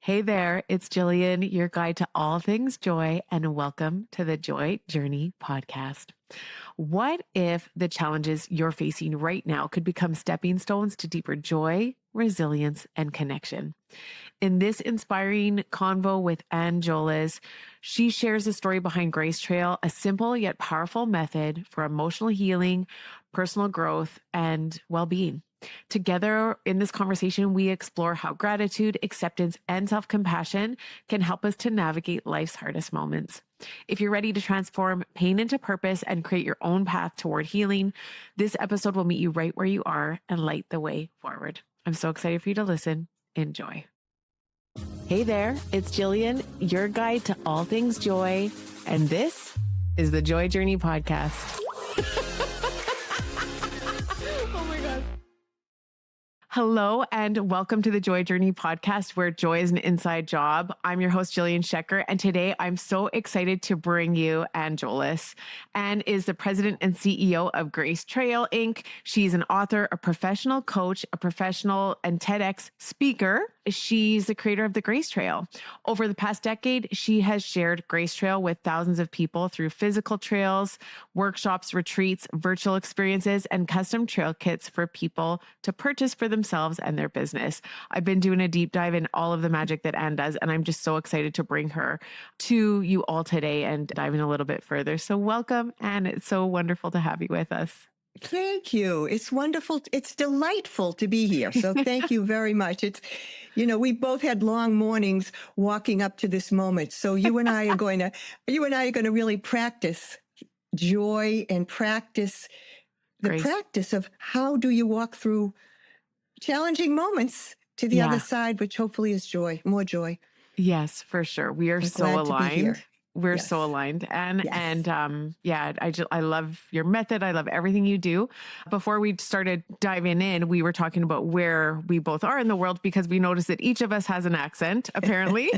Hey there, it's Jillian, your guide to all things joy, and welcome to the Joy Journey podcast. What if the challenges you're facing right now could become stepping stones to deeper joy, resilience, and connection? In this inspiring convo with Jolles, she shares the story behind Grace Trail, a simple yet powerful method for emotional healing, personal growth, and well-being. Together in this conversation, we explore how gratitude, acceptance, and self-compassion can help us to navigate life's hardest moments. If you're ready to transform pain into purpose and create your own path toward healing, this episode will meet you right where you are and light the way forward. I'm so excited for you to listen. Enjoy. Hey there, it's Jillian, your guide to all things joy, and this is the Joy Journey podcast. Oh my God. Hello and welcome to the Joy Journey podcast, where joy is an inside job. I'm your host, Jillian Shecker, and today I'm so excited to bring you Jolles. Anne is the president and CEO of Grace Trail, Inc. She's an author, a professional coach, a professional and TEDx speaker. She's the creator of the Grace Trail. Over the past decade, she has shared Grace Trail with thousands of people through physical trails, workshops, retreats, virtual experiences, and custom trail kits for people to purchase for themselves and their business. I've been doing a deep dive in all of the magic that Anne does, and I'm just so excited to bring her to you all today and dive in a little bit further. So welcome, Anne. It's so wonderful to have you with us. Thank you. It's wonderful. It's delightful to be here. So thank you very much. We both had long mornings walking up to this moment. So you and I are going to really practice joy and practice the practice of how do you walk through challenging moments to the other side, which hopefully is joy, more joy. Yes, for sure. We are so aligned. We're Yes. so aligned. And, Yes. I love your method. I love everything you do. Before we started diving in, we were talking about where we both are in the world, because we noticed that each of us has an accent, apparently.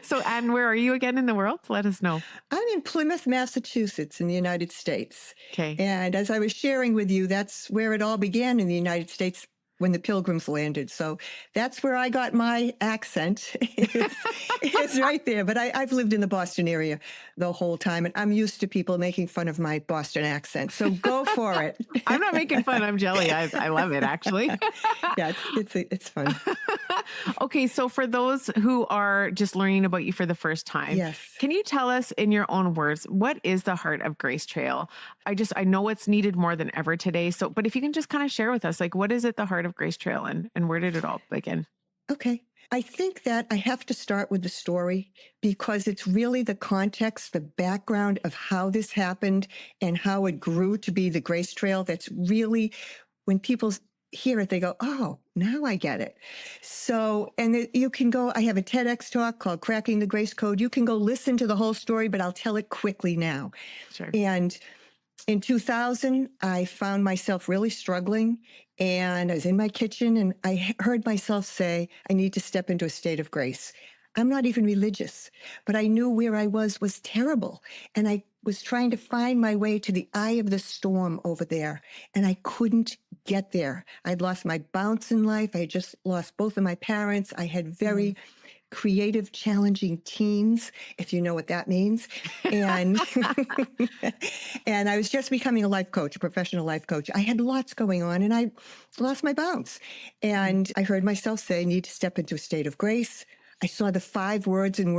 So, Anne, where are you again in the world? Let us know. I'm in Plymouth, Massachusetts in the United States. Okay. And as I was sharing with you, that's where it all began in the United States when the Pilgrims landed. So that's where I got my accent. It's right there. But I've lived in the Boston area the whole time, and I'm used to people making fun of my Boston accent. So go for it. I'm not making fun. I'm jelly. I love it, actually. Yeah, it's fun. Okay, so for those who are just learning about you for the first time, Yes. Can you tell us in your own words, what is the heart of Grace Trail? I know it's needed more than ever today. So, but if you can just kind of share with us, like, what is at the heart of Grace Trail and where did it all begin? Okay. I think that I have to start with the story because it's really the context, the background of how this happened and how it grew to be the Grace Trail. That's really, when people hear it, they go, oh, now I get it. So, and you can go, I have a TEDx talk called Cracking the Grace Code. You can go listen to the whole story, but I'll tell it quickly now. Sure. And in 2000, I found myself really struggling, and I was in my kitchen and I heard myself say, I need to step into a state of grace. I'm not even religious, but I knew where I was terrible. And I was trying to find my way to the eye of the storm over there, and I couldn't get there. I'd lost my bounce in life. I had just lost both of my parents. I had very creative, challenging teens, if you know what that means. And, and I was just becoming a life coach, a professional life coach. I had lots going on and I lost my bounce. And I heard myself say, I need to step into a state of grace. I saw the 5 words in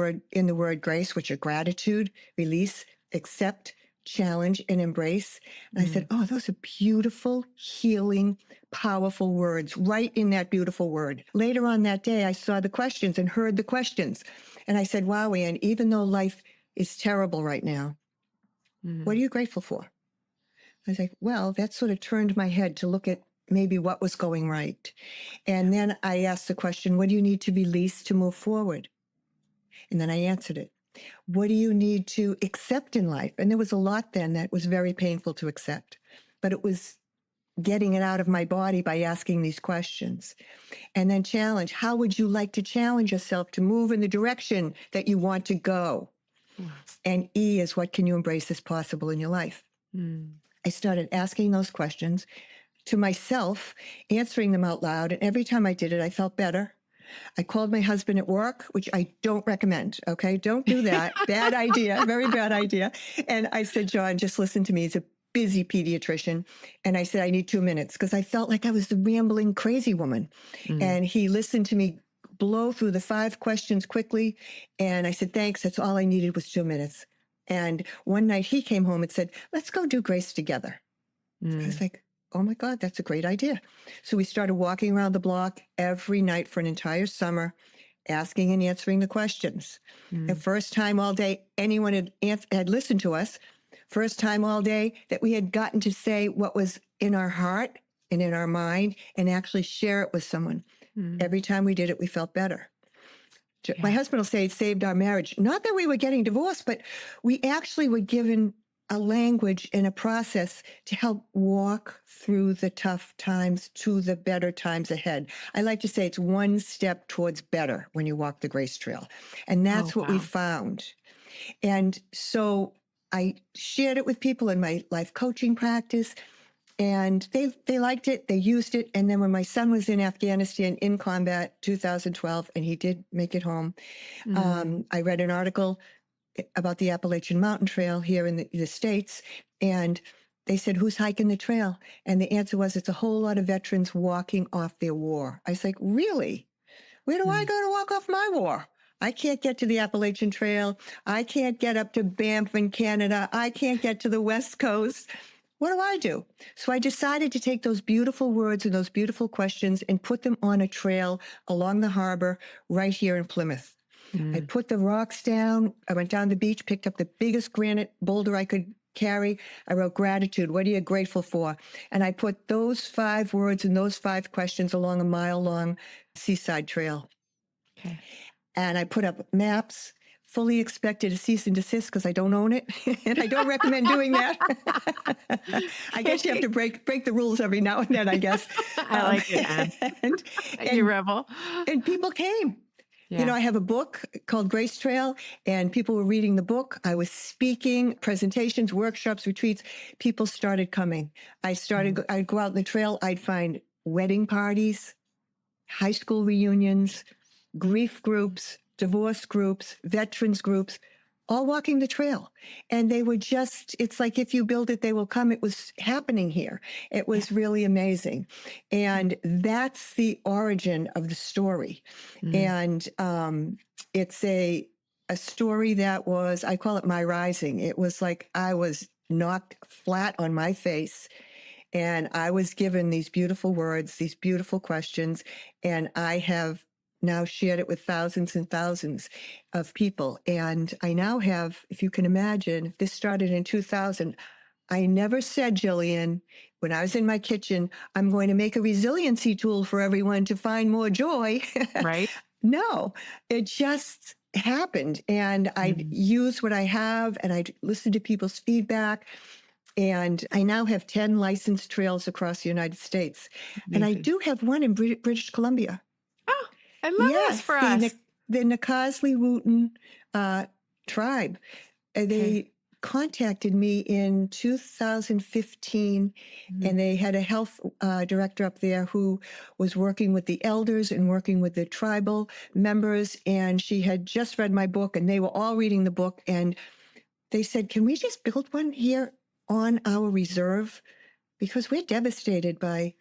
the word grace, which are gratitude, release, accept, challenge, and embrace. And I said, oh, those are beautiful, healing, powerful words, right in that beautiful word. Later on that day, I saw the questions and heard the questions. And I said, wow, Anne, even though life is terrible right now, what are you grateful for? I was like, well, that sort of turned my head to look at maybe what was going right. And then I asked the question, what do you need to release to move forward? And then I answered it. What do you need to accept in life? And there was a lot then that was very painful to accept, but it was getting it out of my body by asking these questions. And then challenge. How would you like to challenge yourself to move in the direction that you want to go? And E is, what can you embrace as possible in your life? I started asking those questions to myself, answering them out loud. And every time I did it, I felt better. I called my husband at work, which I don't recommend. Okay. Don't do that. Bad idea. Very bad idea. And I said, John, just listen to me. He's a busy pediatrician. And I said, I need 2 minutes because I felt like I was the rambling crazy woman. Mm, And he listened to me blow through the 5 questions quickly. And I said, thanks. That's all I needed was 2 minutes. And one night he came home and said, let's go do grace together. I was mm, like, oh my God, that's a great idea. So we started walking around the block every night for an entire summer, asking and answering the questions. The mm, first time all day anyone had listened to us, first time all day that we had gotten to say what was in our heart and in our mind and actually share it with someone. mm. Every time we did it, we felt better. My Yeah. husband will say it saved our marriage. Not that we were getting divorced, but we actually were given a language and a process to help walk through the tough times to the better times ahead. I like to say it's one step towards better when you walk the grace trail. And Oh, that's what we wow. found. And so I shared it with people in my life coaching practice. And they liked it, they used it. And then when my son was in Afghanistan in combat, 2012, and he did make it home, Mm, I read an article about the Appalachian Mountain Trail here in the States. And they said, who's hiking the trail? And the answer was, it's a whole lot of veterans walking off their war. I was like, really? Where do I mm, go to walk off my war? I can't get to the Appalachian Trail. I can't get up to Banff in Canada. I can't get to the West Coast. What do I do? So I decided to take those beautiful words and those beautiful questions and put them on a trail along the harbor right here in Plymouth. I mm. put the rocks down. I went down the beach, picked up the biggest granite boulder I could carry. I wrote gratitude. What are you grateful for? And I put those 5 words and those 5 questions along a mile-long seaside trail. Okay. And I put up maps, fully expected a cease and desist because I don't own it. And I don't recommend doing that. I guess you have Okay. to break the rules every now and then, I guess. I Um, like it, Anne. and, You and, rebel. and people came. Yeah. I have a book called Grace Trail, and people were reading the book. I was speaking, presentations, workshops, retreats. People started coming. Mm, I'd go out on the trail. I'd find wedding parties, high school reunions, grief groups, divorce groups, veterans groups, all walking the trail. And they were just, it's like if you build it, they will come. It was happening here. It yeah. was really amazing. Mm, And that's the origin of the story. mm, And it's a story that was, I call it my rising. It was like I was knocked flat on my face and I was given these beautiful words, these beautiful questions, and I have now shared it with thousands and thousands of people. And I now have, if you can imagine, this started in 2000. I never said, Jillian, when I was in my kitchen, I'm going to make a resiliency tool for everyone to find more joy. right? No, it just happened. And I'd Mm, use what I have and I'd listen to people's feedback. And I now have 10 licensed trails across the United States. And I amazing. do have one in British Columbia. Oh, I love this Yes, for us. the Nakasley Wooten tribe. Okay. They contacted me in 2015, Mm, and they had a health director up there who was working with the elders and working with the tribal members. And she had just read my book, and they were all reading the book. And they said, can we just build one here on our reserve? Because we're devastated by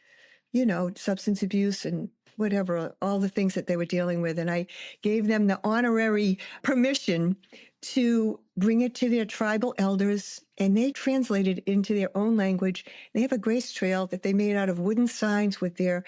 substance abuse and whatever, all the things that they were dealing with. And I gave them the honorary permission to bring it to their tribal elders, and they translated it into their own language. They have a grace trail that they made out of wooden signs with the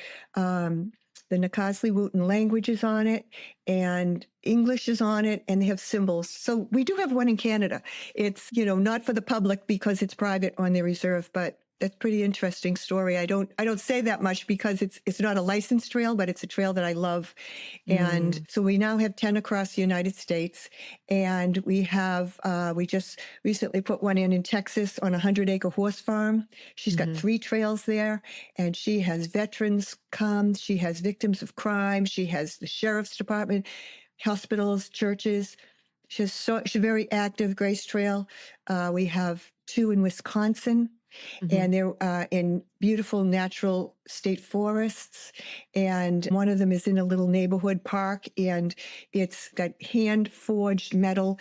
Nakasley Wooten languages on it, and English is on it, and they have symbols. So we do have one in Canada. It's, not for the public because it's private on their reserve, but that's a pretty interesting story. I don't say that much because it's not a licensed trail, but it's a trail that I love. And mm, so we now have 10 across the United States. And we just recently put one in Texas on a 100-acre horse farm. She's got mhm, 3 trails there, and she has veterans come. She has victims of crime. She has the sheriff's department, hospitals, churches. She's a very active Grace Trail. We have 2 in Wisconsin. Mhm. And they're in beautiful natural state forests. And one of them is in a little neighborhood park, and it's got hand forged metal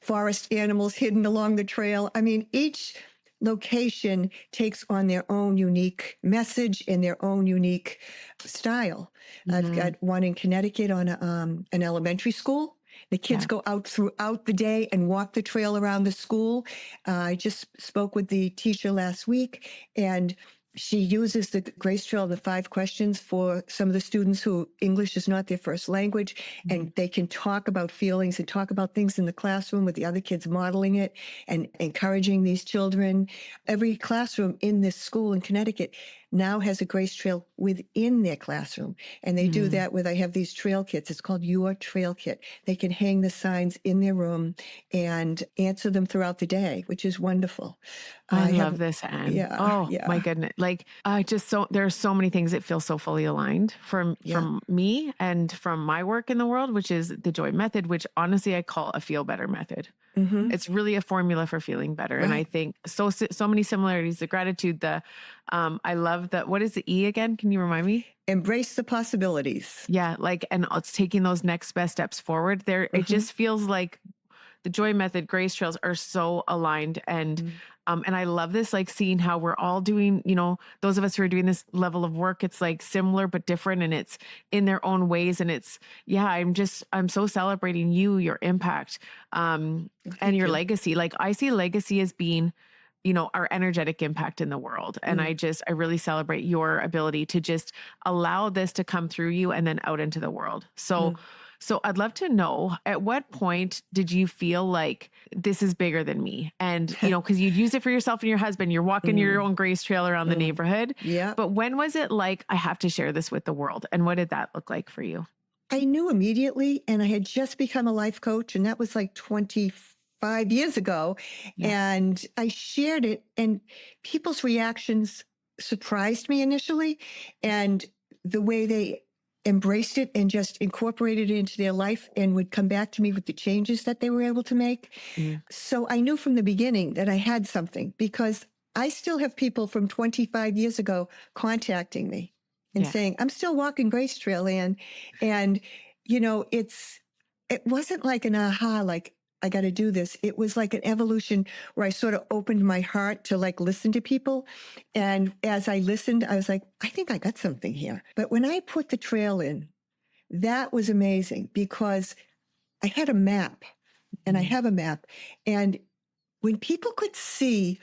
forest animals hidden along the trail. I mean, each location takes on their own unique message and their own unique style. I've Mhm. got one in Connecticut on an elementary school. The kids Yeah. go out throughout the day and walk the trail around the school. I just spoke with the teacher last week, and she uses the Grace Trail, the 5 questions, for some of the students who English is not their first language, and Mhm. they can talk about feelings and talk about things in the classroom with the other kids modeling it and encouraging these children. Every classroom in this school in Connecticut now has a Grace Trail within their classroom. And they do Mhm. that with, I have these trail kits. It's called Your Trail Kit. They can hang the signs in their room and answer them throughout the day, which is wonderful. I I have, love this, Anne. yeah, Oh my yeah, goodness. Like I just so there are so many things that feel so fully aligned yeah. from me and from my work in the world, which is the joy method, which honestly I call a feel better method. Hmm. It's really a formula for feeling better. And I Right. think so many similarities, the gratitude, I love the what is the E again? Can you remind me? Embrace the possibilities. Yeah, like and it's taking those next best steps forward. There it Hmm. just feels like the joy method grace trails are so aligned and I love this like seeing how we're all doing, those of us who are doing this level of work, it's like similar but different and it's in their own ways and it's yeah, I'm so celebrating you, your impact and Thank your you. legacy. Like I see legacy as being our energetic impact in the world. And Mm. I really celebrate your ability to just allow this to come through you and then out into the world. So, Mm. so I'd love to know at what point did you feel like this is bigger than me? And, cause you'd use it for yourself and your husband, you're walking your Mm. own grace trail around the Mm. neighborhood. Yeah. But when was it like, I have to share this with the world? And what did that look like for you? I knew immediately, and I had just become a life coach, and that was like 25 years ago. Yeah. And I shared it, and people's reactions surprised me initially. And the way they embraced it and just incorporated it into their life and would come back to me with the changes that they were able to make. Mm, So I knew from the beginning that I had something because I still have people from 25 years ago contacting me and yeah. saying, I'm still walking Grace Trail, Ann. And, it wasn't like an aha, like, I got to do this. It was like an evolution where I sort of opened my heart to like listen to people. And as I listened, I was like, I think I got something here. But when I put the trail in, that was amazing because I had a map and I Mm, have a map. And when people could see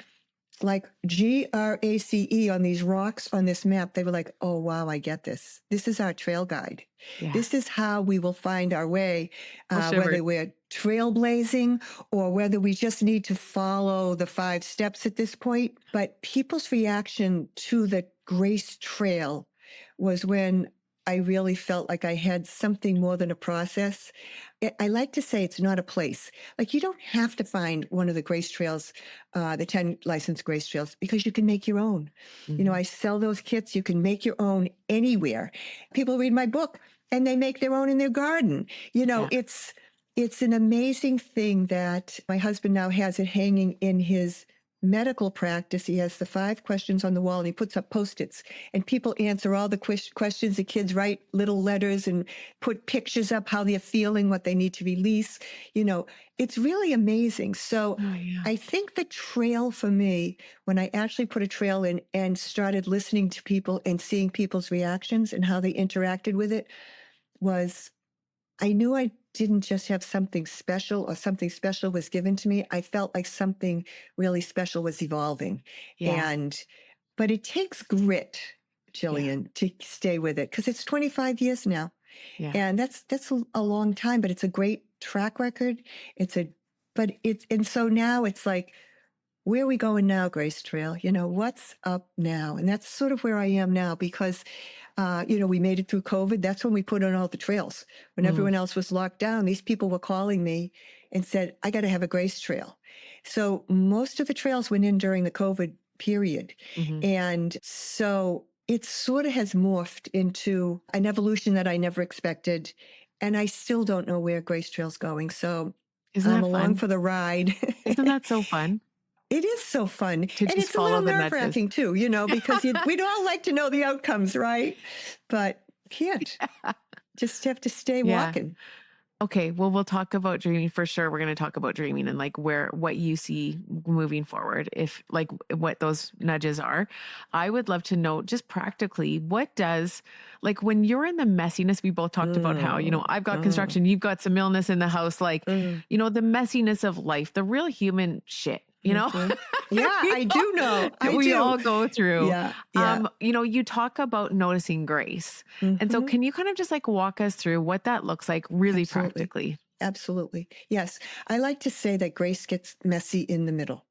like GRACE on these rocks on this map, they were like, oh, wow, I get this. This is our trail guide. yeah. This is how we will find our way, All shivered. whether we're trailblazing or whether we just need to follow the 5 steps at this point. But people's reaction to the Grace Trail was when I really felt like I had something more than a process. I like to say it's not a place. Like you don't have to find one of the Grace Trails, the 10 licensed Grace Trails, because you can make your own. Mhm. I sell those kits. You can make your own anywhere. People read my book and they make their own in their garden. Yeah. It's an amazing thing that my husband now has it hanging in his medical practice. He has the 5 questions on the wall and he puts up Post-its and people answer all the questions. The kids write little letters and put pictures up how they're feeling, what they need to release. It's really amazing. So Oh, yeah. I think the trail for me, when I actually put a trail in and started listening to people and seeing people's reactions and how they interacted with it, was I knew I didn't just have something special or something special was given to me. I felt like something really special was evolving. Yeah. And, but it takes grit, Yeah. Jillian, to stay with it because it's 25 years now. Yeah. And that's a long time, but it's a great track record. And so now it's like, where are we going now, Grace Trail? What's up now? And that's sort of where I am now because, we made it through COVID. That's when we put on all the trails. When Mm, everyone else was locked down, these people were calling me and said, I got to have a Grace Trail. So most of the trails went in during the COVID period. mhm. And so it sort of has morphed into an evolution that I never expected. And I still don't know where Grace Trail's going. So Isn't I'm that along fun? for the ride. Isn't that so fun? It is so fun. to And just it's a follow little the nerve nudges. wracking too, because we'd all like to know the outcomes, right? But can't. Just have to stay Yeah. walking. Okay, well, we'll talk about dreaming for sure. We're going to talk about dreaming and like what you see moving forward, if like what those nudges are. I would love to know just practically like when you're in the messiness, we both talked about how, Mm, I've got mm, construction, you've got some illness in the house, like, mm, the messiness of life, the real human shit, mhm. Yeah, we I all, do know. I we do. all go through. Yeah, yeah. You talk about noticing grace. And so Hmm. can you kind of just like walk us through what that looks like really Absolutely. practically? Absolutely. Yes. I like to say that grace gets messy in the middle.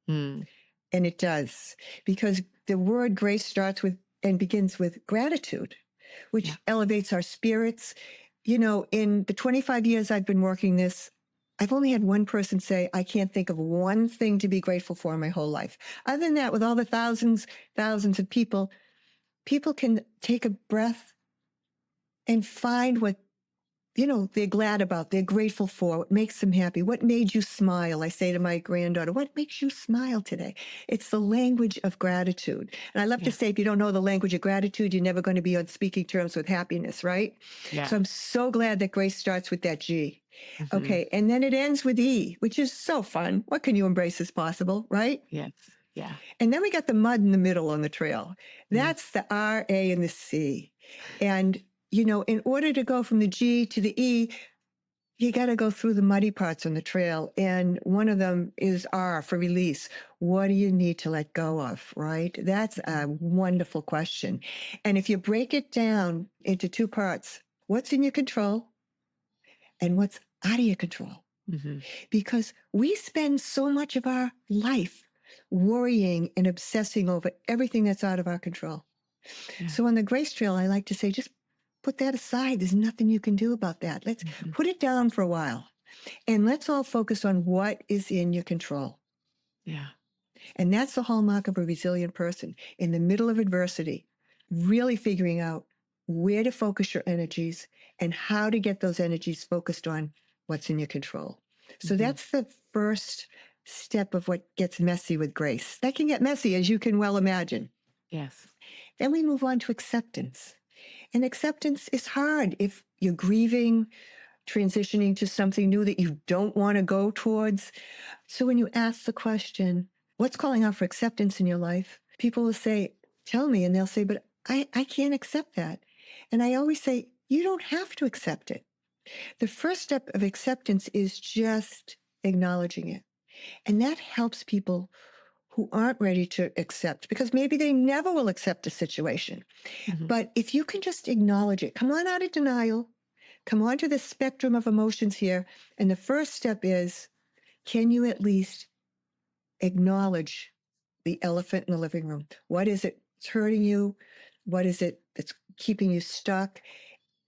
Mm, And it does, because the word grace starts with and begins with gratitude, yeah. which elevates our spirits. In the 25 years I've been working this, I've only had one person say, I can't think of one thing to be grateful for in my whole life. Other than that, with all the thousands of people can take a breath and find what they're glad about, they're grateful for, what makes them happy, what made you smile. I say to my granddaughter, what makes you smile today? It's the language of gratitude. And I love to Yeah. say, if you don't know the language of gratitude, you're never going to be on speaking terms with happiness, right? Yeah. So I'm so glad that grace starts with that G. Hmm. Okay. And then it ends with E, which is so fun. What can you embrace as possible, right? Yes. Yeah. And then we got the mud in the middle on the trail. Mm, That's the R, A, and the C. And in order to go from the G to the E, you got to go through the muddy parts on the trail. And one of them is R for release. What do you need to let go of, right? That's a wonderful question. And if you break it down into two parts, what's in your control and what's out of your control? mm-hmm. Because we spend so much of our life worrying and obsessing over everything that's out of our control. Yeah. So on the grace trail, I like to say, just put that aside. There's nothing you can do about that. Let's Hmm. put it down for a while. And let's all focus on what is in your control. Yeah. And that's the hallmark of a resilient person. In the middle of adversity, really figuring out where to focus your energies and how to get those energies focused on what's in your control. So Hmm. that's the first step of what gets messy with grace. That can get messy, as you can well imagine. Yes. Then we move on to acceptance. And acceptance is hard if you're grieving, transitioning to something new that you don't want to go towards. So when you ask the question, what's calling out for acceptance in your life? People will say, tell me. And they'll say, but I can't accept that. And I always say, you don't have to accept it. The first step of acceptance is just acknowledging it. And that helps people who aren't ready to accept because maybe they never will accept a situation. Hmm. But if you can just acknowledge it, come on out of denial, come onto the spectrum of emotions here. And the first step is, can you at least acknowledge the elephant in the living room? What is it that's hurting you? What is it that's keeping you stuck?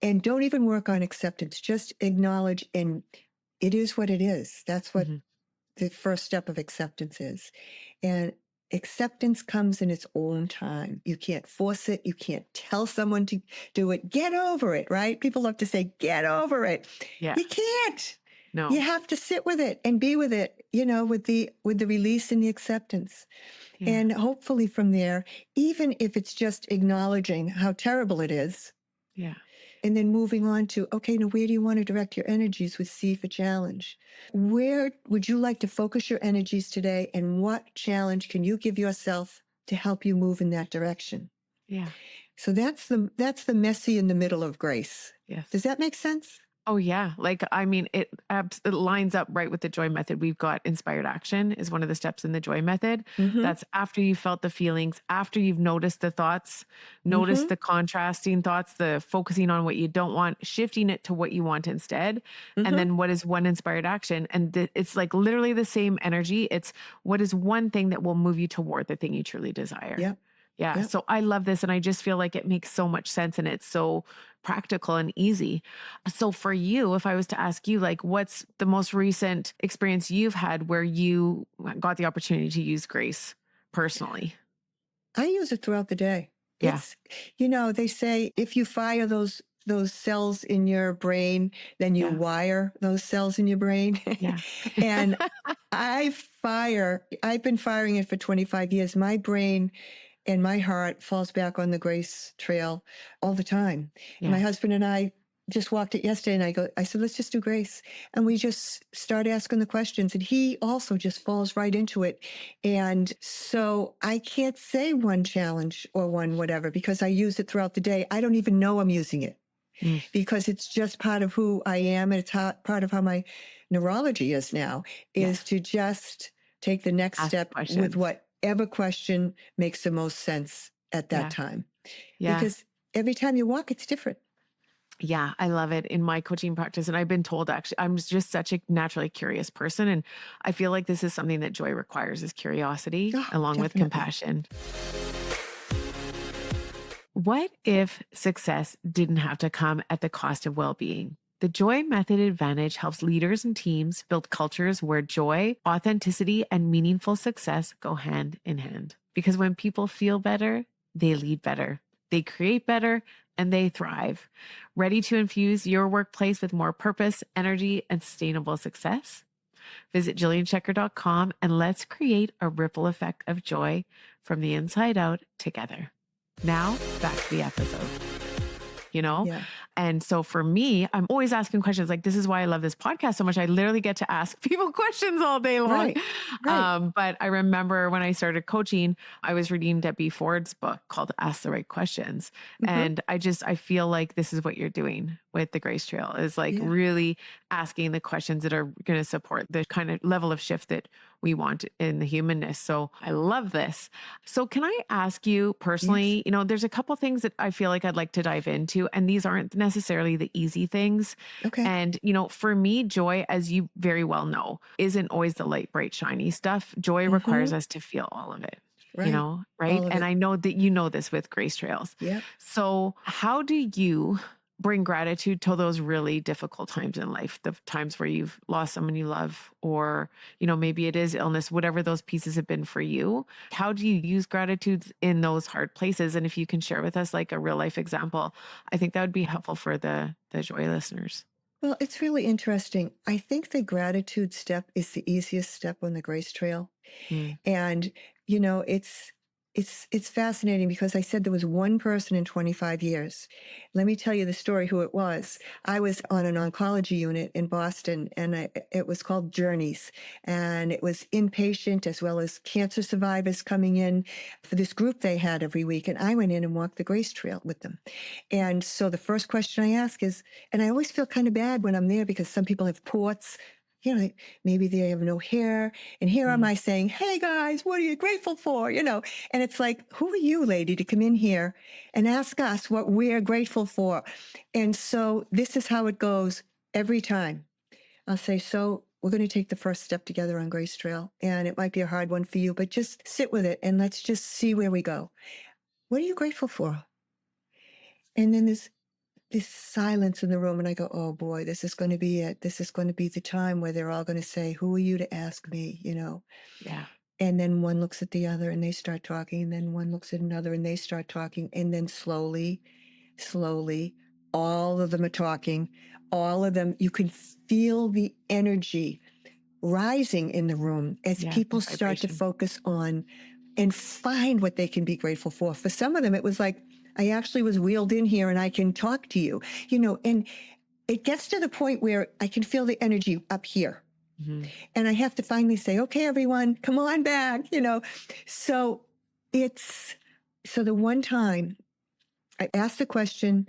And don't even work on acceptance. Just acknowledge, and it is what it is. That's what Hmm. the first step of acceptance is. And acceptance comes in its own time. You can't force it. You can't tell someone to do it. Get over it, right? People love to say, get over it. Yeah. You can't. You No. have to sit with it and be with it, with the release and the acceptance. Yeah. And hopefully from there, even if it's just acknowledging how terrible it is, Yeah. and then moving on to, okay, now where do you want to direct your energies with C for challenge? Where would you like to focus your energies today? And what challenge can you give yourself to help you move in that direction? Yeah. So that's the messy in the middle of grace. Does Yes. that make sense? Oh yeah. Like, I mean, it lines up right with the joy method. We've got inspired action is one of the steps in the joy method. Mm-hmm. That's after you felt the feelings, after you've noticed the thoughts, noticed Mm-hmm. the contrasting thoughts, the focusing on what you don't want, shifting it to what you want instead. And Mm-hmm. then what is one inspired action? And it's like literally the same energy. It's what is one thing that will move you toward the thing you truly desire. Yep. Yeah. Yep. So I love this. And I just feel like it makes so much sense and it's so practical and easy. So for you, if I was to ask you, like, what's the most recent experience you've had where you got the opportunity to use grace personally? I use it throughout the day. Yeah. It's, they say if you fire those cells in your brain, then you Yeah. wire those cells in your brain. Yeah. And I've been firing it for 25 years. My brain and my heart falls back on the grace trail all the time. And my Yeah. husband and I just walked it yesterday, and I said, let's just do grace. And we just start asking the questions. And he also just falls right into it. And so I can't say one challenge or one whatever because I use it throughout the day. I don't even know I'm using it Mm. because it's just part of who I am. And it's part of how my neurology is now, Yeah. is to just take the next Ask the step with questions. whatever question makes the most sense at that Yeah. time. Yeah. Because every time you walk, it's different. Yeah, I love it in my coaching practice. And I've been told actually, I'm just such a naturally curious person. And I feel like this is something that joy requires is curiosity Oh, along with definitely. compassion. What if success didn't have to come at the cost of well being? The Joy Method Advantage helps leaders and teams build cultures where joy, authenticity, and meaningful success go hand in hand. Because when people feel better, they lead better, they create better, and they thrive. Ready to infuse your workplace with more purpose, energy, and sustainable success? Visit jillianchecker.com and let's create a ripple effect of joy from the inside out together. Now, back to the episode, you know? Yeah. And so for me, I'm always asking questions. Like, this is why I love this podcast so much. I literally get to ask people questions all day long. Right. Right. But I remember when I started coaching, I was reading Debbie Ford's book called Ask the Right Questions. Hmm. And I feel like this is what you're doing with the Grace Trail is like Yeah. really asking the questions that are going to support the kind of level of shift that we want in the humanness. So I love this. So can I ask you Yes. personally, there's a couple things that I feel like I'd like to dive into, and these aren't necessarily the easy things. Okay. And, for me, joy, as you very well know, isn't always the light, bright, shiny stuff. Joy requires Hmm. us to feel all of it. Right. Right? All of And it. I know that you know this with Grace Trails. Yep. So, how do you bring gratitude to those really difficult times in life, the times where you've lost someone you love, or, maybe it is illness, whatever those pieces have been for you? How do you use gratitude in those hard places? And if you can share with us like a real life example, I think that would be helpful for the Joy listeners. Well, it's really interesting. I think the gratitude step is the easiest step on the grace trail. Mm. And it's fascinating because I said there was one person in 25 years. Let me tell you the story who it was. I was on an oncology unit in Boston, and it was called Journeys, and it was inpatient as well as cancer survivors coming in for this group they had every week. And I went in and walked the Grace Trail with them. And so the first question I ask is, and I always feel kind of bad when I'm there because some people have ports. Maybe they have no hair. And here am Mm. I saying, hey guys, what are you grateful for? And it's like, who are you, lady, to come in here and ask us what we're grateful for? And so this is how it goes every time. I'll say, so we're going to take the first step together on Grace Trail. And it might be a hard one for you, but just sit with it and let's just see where we go. What are you grateful for? And then there's this silence in the room, and I go, oh boy, this is going to be it. This is going to be the time where they're all going to say, who are you to ask me? Yeah. And then one looks at the other and they start talking, and then one looks at another and they start talking, and then slowly, slowly, all of them are talking. All of them, you can feel the energy rising in the room as Yeah. The people start to vibration. focus on and find what they can be grateful for. For some of them, it was like, I actually was wheeled in here and I can talk to you, and it gets to the point where I can feel the energy up here. Mhm. And I have to finally say, okay, everyone, come on back. So so the one time I ask the question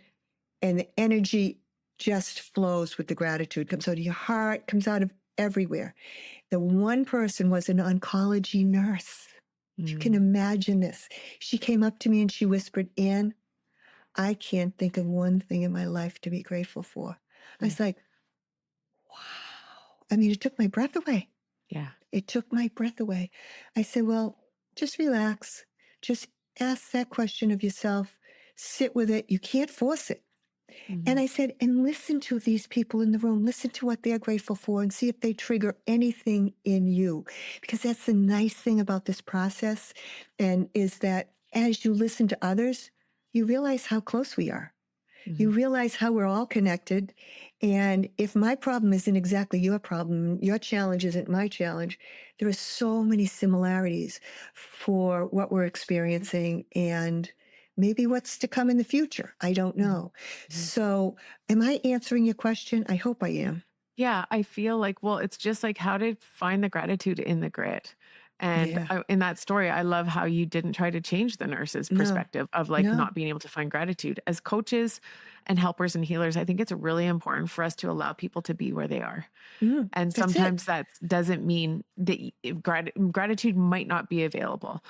and the energy just flows with the gratitude, comes out of your heart, comes out of everywhere. The one person was an oncology nurse. If you can Mm. imagine this. She came up to me and she whispered, Anne, I can't think of one thing in my life to be grateful for. I Mm. was like, wow. I mean, it took my breath away. Yeah. It took my breath away. I said, well, just relax. Just ask that question of yourself. Sit with it. You can't force it. And Mhm. I said, and listen to these people in the room. Listen to what they're grateful for and see if they trigger anything in you. Because that's the nice thing about this process. And is that as you listen to others, you realize how close we are. You Mhm. realize how we're all connected. And if my problem isn't exactly your problem, your challenge isn't my challenge, there are so many similarities for what we're experiencing and maybe what's to come in the future. I don't Mhm. know. Mhm. So, am I answering your question? I hope I am. Yeah, I feel like, well, it's just like how to find the gratitude in the grit. And Yeah. in that story, I love how you didn't try to change the nurse's No, perspective of like no. not being able to find gratitude. As coaches and helpers and healers, I think it's really important for us to allow people to be where they are. And That's it. sometimes that doesn't mean that gratitude might not be available.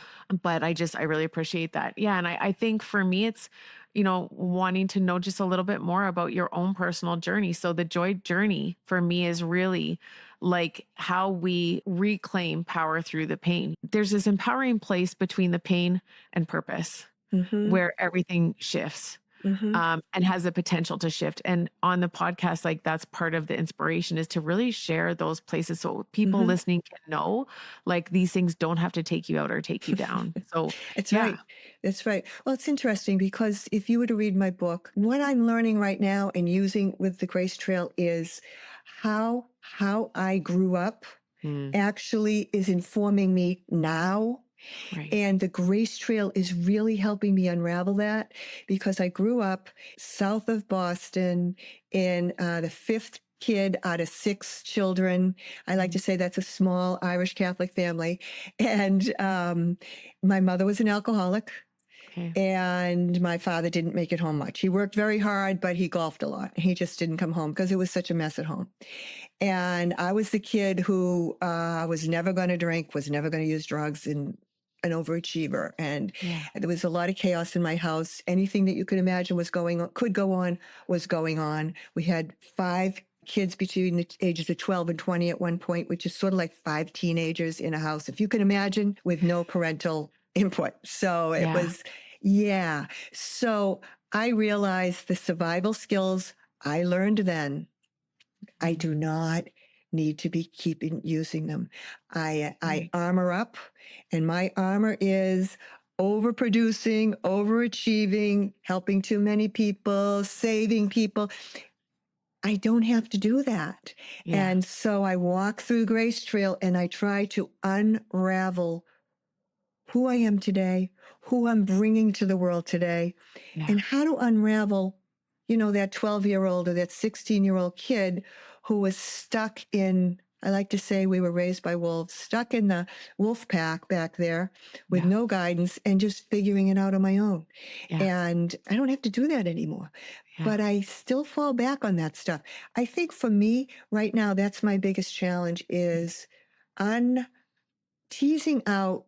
But I really appreciate that. Yeah. And I think for me, it's, wanting to know just a little bit more about your own personal journey. So the joy journey for me is really like how we reclaim power through the pain. There's this empowering place between the pain and purpose Mm-hmm. where everything shifts, Mm-hmm. and has the potential to shift. And on the podcast, like that's part of the inspiration is to really share those places so people Mm-hmm. listening can know like these things don't have to take you out or take you down. So, It's yeah. right. That's right. Well, it's interesting because if you were to read my book, what I'm learning right now and using with the Grace Trail is how I grew up Mm, actually is informing me now. right. And the Grace Trail is really helping me unravel that because I grew up south of Boston in the fifth kid out of six children. I like to Mm, say that's a small Irish Catholic family. And my mother was an alcoholic. okay. And my father didn't make it home much. He worked very hard, but he golfed a lot. He just didn't come home because it was such a mess at home. And I was the kid who was never going to drink, was never going to use drugs, and an overachiever. And Yeah. there was a lot of chaos in my house. Anything that you could imagine was going on, could go on, was going on. We had five kids between the ages of 12 and 20 at one point, which is sort of like five teenagers in a house, if you can imagine, with no parental input. So it Yeah. was, yeah. So I realized the survival skills I learned then I Mm, do not need to be keeping using them. I mm, armor up, and my armor is overproducing, overachieving, helping too many people, saving people. I don't have to do that. yeah. And so I walk through Grace Trail and I try to unravel who I am today, who I'm bringing to the world today, Yeah. and how to unravel, that 12-year-old or that 16-year-old kid who was stuck in, I like to say we were raised by wolves, stuck in the wolf pack back there with Yeah. no guidance and just figuring it out on my own. Yeah. And I don't have to do that anymore. Yeah. But I still fall back on that stuff. I think for me right now, that's my biggest challenge is un teasing out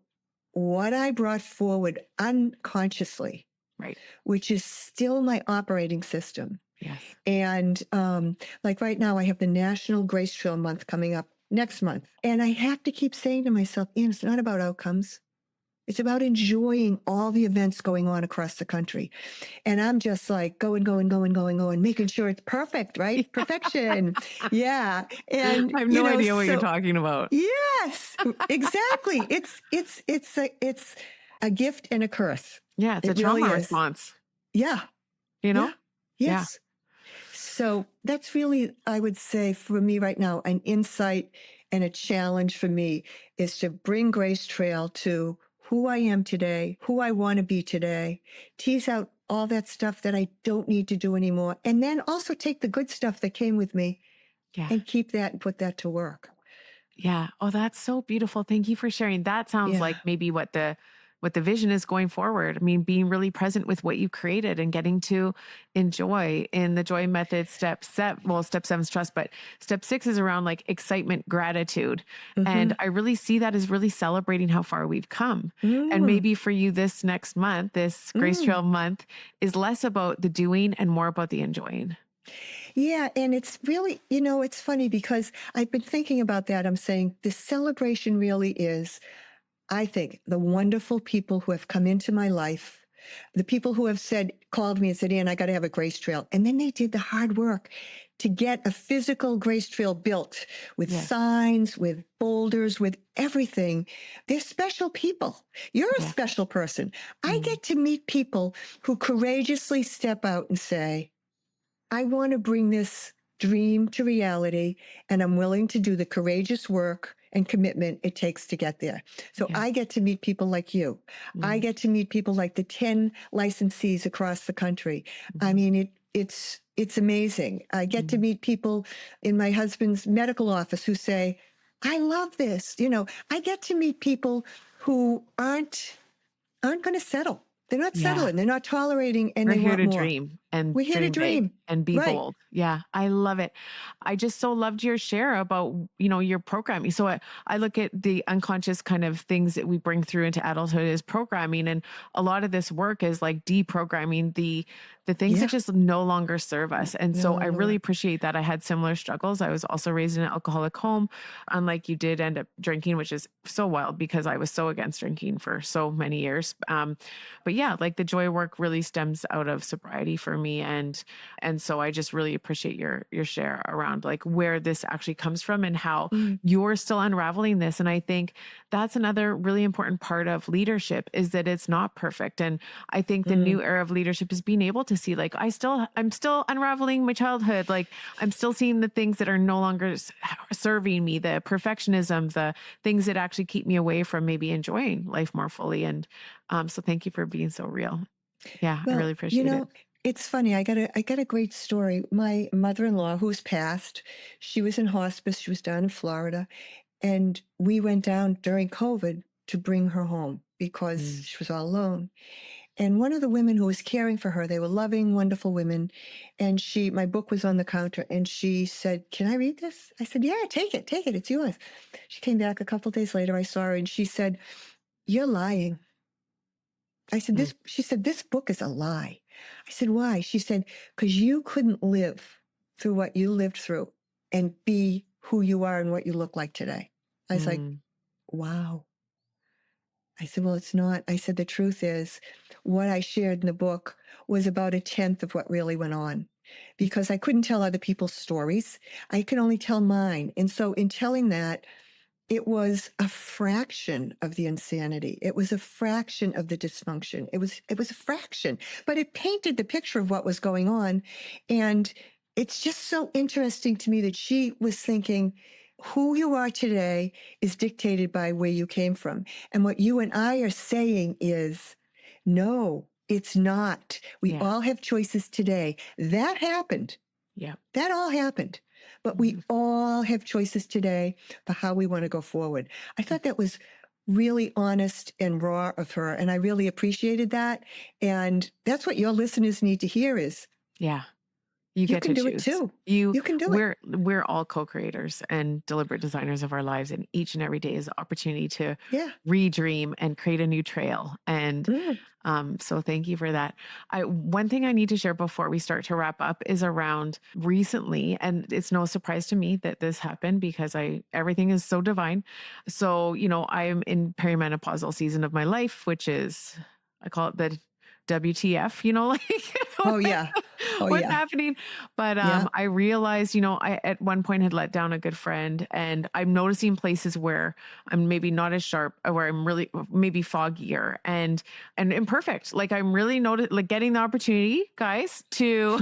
what I brought forward unconsciously, Right. which is still my operating system. Yes. And like right now, I have the National Grace Trail Month coming up next month. And I have to keep saying to myself, Ian, it's not about outcomes. It's about enjoying all the events going on across the country. And I'm just like going, making sure it's perfect, right? Perfection. Yeah. I And, have no idea what you're so talking about. yes, exactly. It's a gift and a curse. Yeah. It's a It really trauma is. response, Yeah. you Yeah. know? Yeah. Yes. So that's really, I would say, for me right now, an insight and a challenge for me is to bring Grace Trail to who I am today, who I want to be today, tease out all that stuff that I don't need to do anymore, and then also take the good stuff that came with me Yeah. and keep that and put that to work. Yeah. Oh, that's so beautiful. Thank you for sharing. That sounds Yeah. like maybe what the vision is going forward. I mean, being really present with what you created and getting to enjoy in the joy method step 7 is trust, but step 6 is around like excitement, gratitude. And Mm-hmm. I really see that as really celebrating how far we've come. And Mm, maybe for you this next month, this Grace mm. Trail month is less about the doing and more about the enjoying. Yeah, and it's really, it's funny because I've been thinking about that. I'm saying the celebration really is, I think, the wonderful people who have come into my life, the people who have called me and said, Ian, I got to have a Grace Trail. And then they did the hard work to get a physical Grace Trail built with Yes. signs, with boulders, with everything. They're special people. You're a Yeah. special person. I Mm. get to meet people who courageously step out and say, I want to bring this dream to reality, and I'm willing to do the courageous work and commitment it takes to get there. So Yeah. I get to meet people like you. I Mm, get to meet people like the 10 licensees across the country. I mhm, mean, it's amazing. I get to mhm. meet people in my husband's medical office who say, I love this. I get to meet people who aren't going to settle. They're not Yeah. settling. They're not tolerating, and We're they here want to more. dream and We're here to dream big dream. and be Right. bold. Yeah, I love it. I just so loved your share about, your programming. So I look at the unconscious kind of things that we bring through into adulthood as programming. And a lot of this work is like deprogramming the things that Yeah. just no longer serve us. And No so I longer really work. appreciate that. I had similar struggles. I was also raised in an alcoholic home. Unlike you did end up drinking, which is so wild because I was so against drinking for so many years. But yeah, like the joy work really stems out of sobriety for me. And so I just really appreciate your share around like where this actually comes from and how Mm, you're still unraveling this. And I think that's another really important part of leadership is that it's not perfect. And I think the mm. new era of leadership is being able to see like I'm still unraveling my childhood. Like I'm still seeing the things that are no longer serving me, the perfectionism, the things that actually keep me away from maybe enjoying life more fully. And so thank you for being so real. Yeah, I Well, really appreciate it. it's funny. I got a great story. My mother-in-law, who's passed, she was in hospice. She was down in Florida, and we went down during COVID to bring her home because Mm, she was all alone. And one of the women who was caring for her, they were loving, wonderful women. And my book was on the counter, and she said, "Can I read this?" I said, "Yeah, take it. It's yours." She came back a couple days later. I saw her, and she said, "You're lying." I said, mm, she said, "This book is a lie." I said, "Why?" She said, "Because you couldn't live through what you lived through and be who you are and what you look like today." I was like, mm, wow. I said, "Well, it's not." I said, "The truth is, what I shared in the book was about a tenth of what really went on because I couldn't tell other people's stories. I could only tell mine. And so, in telling that, it was a fraction of the insanity. It was a fraction of the dysfunction. It was a fraction, but it painted the picture of what was going on. And it's just so interesting to me that she was thinking who you are today is dictated by where you came from. And what you and I are saying is no, it's not. We yeah, all have choices today. That happened. yeah. That all happened. But we Mhm. all have choices today for how we want to go forward. I thought that was really honest and raw of her. And I really appreciated that. And that's what your listeners need to hear is Yeah. You you get can to do it choose. too. You can do it. We're all co-creators and deliberate designers of our lives, and each and every day is an opportunity to Yeah. redream and create a new trail. And Mm, so thank you for that. One thing I need to share before we start to wrap up is around recently, and it's no surprise to me that this happened because everything is so divine. So, I'm in perimenopausal season of my life, which is I call it the WTF, oh, like yeah. Oh, what's yeah. happening. But Yeah. I realized, I at one point had let down a good friend, and I'm noticing places where I'm maybe not as sharp, or where I'm really maybe foggier and imperfect. Like I'm really like getting the opportunity, guys, to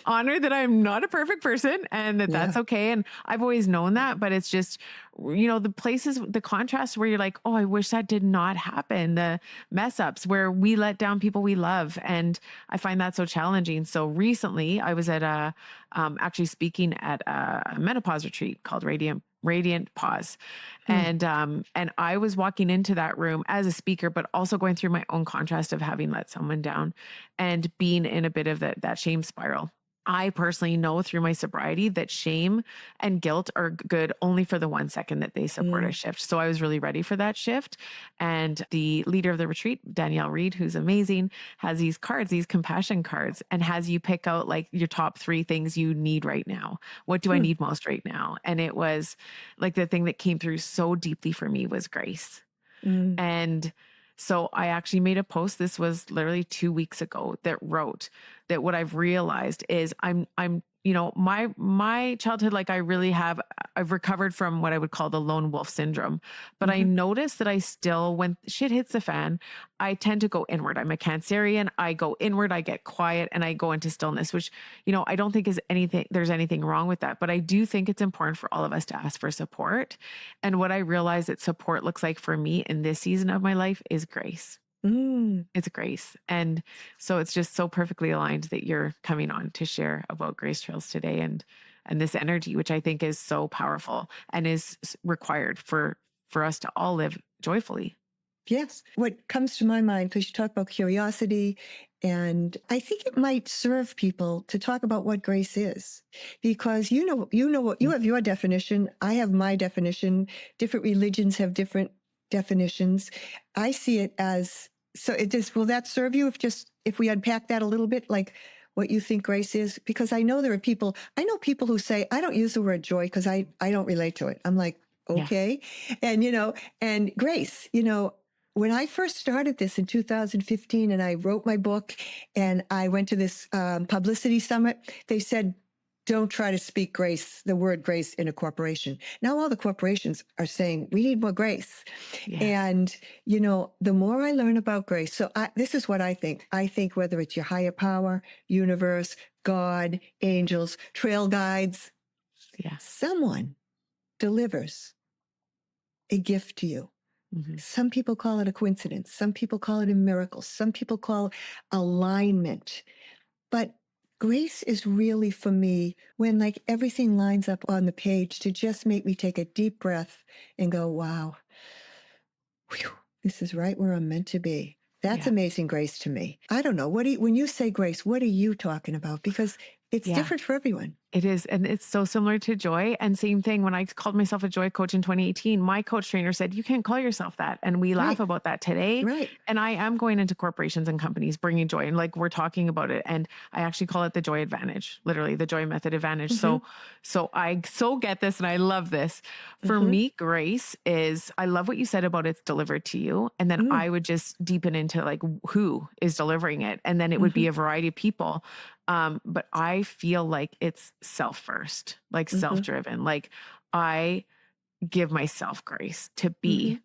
honor that I'm not a perfect person and that that's Yeah. okay. And I've always known that, but it's just, the places, the contrast where you're like, oh, I wish that did not happen. The mess ups where we let down people we love. And I find that so challenging. So recently I was at actually speaking at a menopause retreat called Radiant Pause. Mm, And I was walking into that room as a speaker, but also going through my own contrast of having let someone down and being in a bit of that shame spiral. I personally know through my sobriety that shame and guilt are good only for the 1 second that they support a mm, shift. So I was really ready for that shift. And the leader of the retreat, Danielle Reed, who's amazing, has these cards, these compassion cards, and has you pick out like your top 3 things you need right now. What do I mm, need most right now? And it was like the thing that came through so deeply for me was grace. mm, And so I actually made a post. This was literally 2 weeks ago that wrote that what I've realized is I'm my childhood, like I've recovered from what I would call the lone wolf syndrome, but I Mhm. notice that I still, when shit hits the fan, I tend to go inward. I'm a Cancerian. I go inward, I get quiet, and I go into stillness, which, I don't think there's anything wrong with that, but I do think it's important for all of us to ask for support. And what I realize that support looks like for me in this season of my life is grace. Mm. It's grace. And so it's just so perfectly aligned that you're coming on to share about Grace Trails today and this energy, which I think is so powerful and is required for us to all live joyfully. Yes. What comes to my mind, because you talk about curiosity, and I think it might serve people to talk about what grace is, because you know what you have your definition. I have my definition. Different religions have different definitions. I see it as, so it just, will that serve you if we unpack that a little bit, like what you think grace is? Because I know I know people who say, I don't use the word joy because I don't relate to it. I'm like, Yeah. okay. And, and grace, when I first started this in 2015 and I wrote my book and I went to this publicity summit, they said, don't try to speak grace, the word grace, in a corporation. Now all the corporations are saying, we need more grace. Yes. And, the more I learn about grace, so this is what I think. I think whether it's your higher power, universe, God, angels, trail guides, Yeah. someone delivers a gift to you. Mm-hmm. Some people call it a coincidence. Some people call it a miracle. Some people call it alignment. But grace is really, for me, when like everything lines up on the page to just make me take a deep breath and go, wow, whew, this is right where I'm meant to be. That's Yeah. amazing grace to me. I don't know. When you say grace, what are you talking about? Because it's Yeah. different for everyone. It is. And it's so similar to joy. And same thing when I called myself a joy coach in 2018, my coach trainer said, you can't call yourself that. And we laugh Right. about that today. Right. And I am going into corporations and companies bringing joy. And like we're talking about it. And I actually call it the joy advantage, literally the joy method advantage. Mm-hmm. So I so get this and I love this. For Mm-hmm. me, grace is, I love what you said about it's delivered to you. And then Mm. I would just deepen into like who is delivering it. And then it would Mm-hmm. be a variety of people. But I feel like it's self first, like Mm-hmm. self-driven. Like I give myself grace to Mm-hmm. be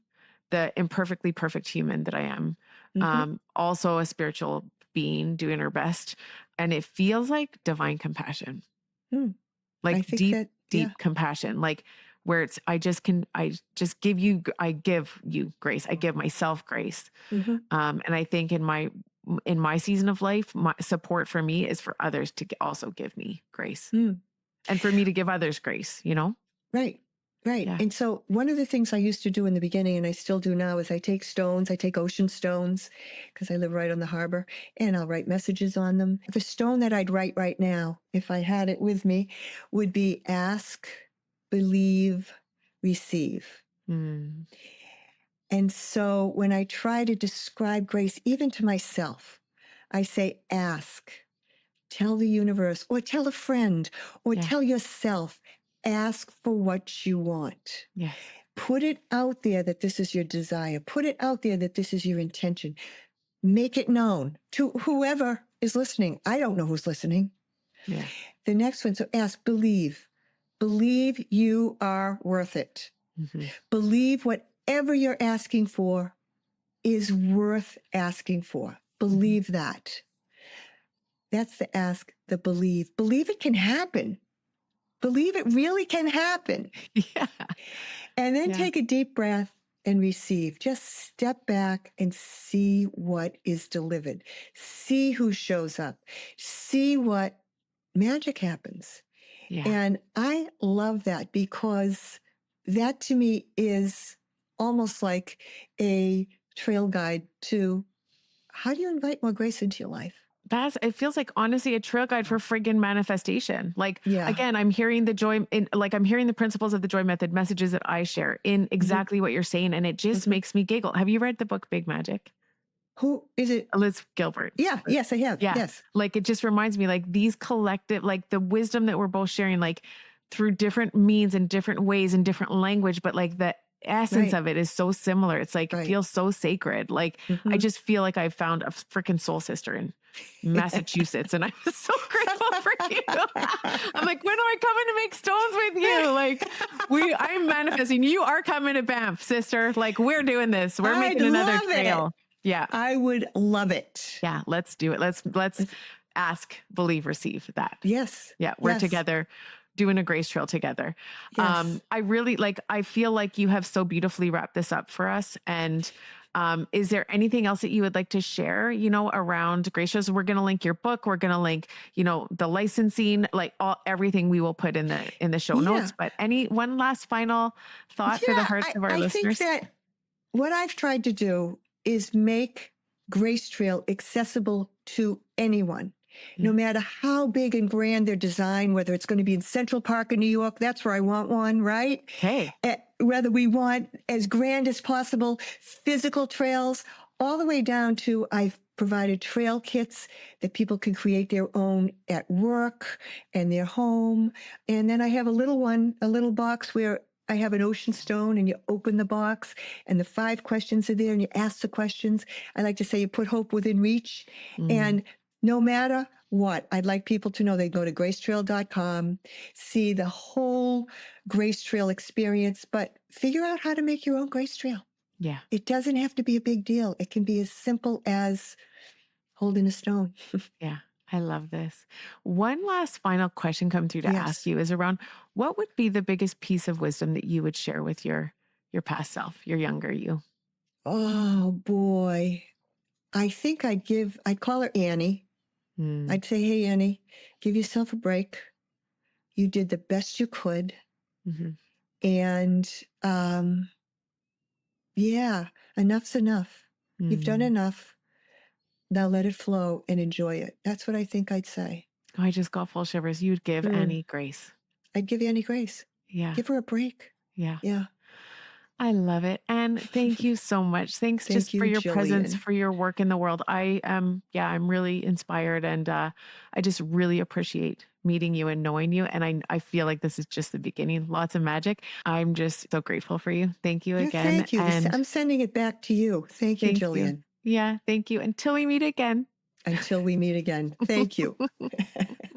the imperfectly perfect human that I am. Mm-hmm. Also a spiritual being doing her best. And it feels like divine compassion, Mm. I like think that, yeah. deep compassion, like where I give you grace. I give myself grace. Mm-hmm. And I think in my season of life, my support for me is for others to also give me grace Mm. and for me to give others grace, Right. Right. Yeah. And so one of the things I used to do in the beginning, and I still do now, is I take ocean stones, because I live right on the harbor, and I'll write messages on them. The stone that I'd write right now, if I had it with me, would be ask, believe, receive. Mm. And so when I try to describe grace, even to myself, I say, ask, tell the universe, or tell a friend, or Yeah. tell yourself, ask for what you want. Yes. Put it out there that this is your desire. Put it out there that this is your intention. Make it known to whoever is listening. I don't know who's listening. Yeah. The next one, so ask, believe. Believe you are worth it. Mm-hmm. Believe whatever you're asking for is worth asking for. Believe that. That's the ask, the believe. Believe it can happen. Believe it really can happen. Yeah. And then Yeah. take a deep breath and receive. Just step back and see what is delivered. See who shows up. See what magic happens. Yeah. And I love that, because that to me is almost like a trail guide to how do you invite more grace into your life? It feels like honestly a trail guide for friggin' manifestation. Like, Yeah. again, I'm hearing I'm hearing the principles of the joy method messages that I share in exactly what you're saying. And it just makes me giggle. Have you read the book Big Magic? Who is it? Liz Gilbert. Yeah. Yes, I have. Yeah. Yes. Like it just reminds me like these collective, like the wisdom that we're both sharing, like through different means and different ways and different language, but like essence Right. of it is so similar. It's like, it Right. feels so sacred. Like, I Mhm. just feel like I've found a freaking soul sister in Massachusetts. And I'm so grateful for you. I'm like, when am I coming to make stones with you? Like, I'm manifesting. You are coming to Banff, sister. Like, we're doing this. We're I'd making another love it. trail. Yeah. I would love it. Yeah. Let's do it. Let's ask, believe, receive that. Yes. Yeah, we're Yes. together doing a grace trail together. Yes. I really I feel like you have so beautifully wrapped this up for us. And is there anything else that you would like to share, around grace trails? We're going to link your book. We're going to link, the licensing, like everything we will put in the show Yeah. notes. But any one last final thought for the Yeah. hearts I, of our I think listeners? that what I've tried to do is make Grace Trail accessible to anyone, Yeah. no matter how big and grand their design, whether it's going to be in Central Park in New York, that's where I want one, right? Okay. Whether we want as grand as possible physical trails, all the way down to I've provided trail kits that people can create their own at work and their home. And then I have a little box where I have an ocean stone and you open the box and the 5 questions are there and you ask the questions. I like to say you put hope within reach. Mm, And no matter what, I'd like people to know they go to gracetrail.com, see the whole Grace Trail experience, but figure out how to make your own Grace Trail. yeah. It doesn't have to be a big deal. It can be as simple as holding a stone. Yeah. I love this. One last final question come through to ask Yes. you is around what would be the biggest piece of wisdom that you would share with your past self, your younger you? Oh boy. I think I'd call her Annie. Mm, I'd say, hey, Annie, give yourself a break. You did the best you could. mhm, And yeah, enough's enough. You've done mm. enough. Now let it flow and enjoy it. That's what I think I'd say. Oh, I just got full shivers. You'd give Mm. Annie grace. I'd give Annie grace. Yeah. Give her a break. Yeah. Yeah. I love it. And thank you so much. Thanks Thank just for you, your presence, Jillian. for your work in the world. I'm really inspired and I just really appreciate meeting you and knowing you. And I feel like this is just the beginning. Lots of magic. I'm just so grateful for you. Thank you Yeah, again. thank you. And I'm sending it back to you. Thank you, thank you. Jillian. Yeah, thank you. Until we meet again. Until we meet again. Thank you.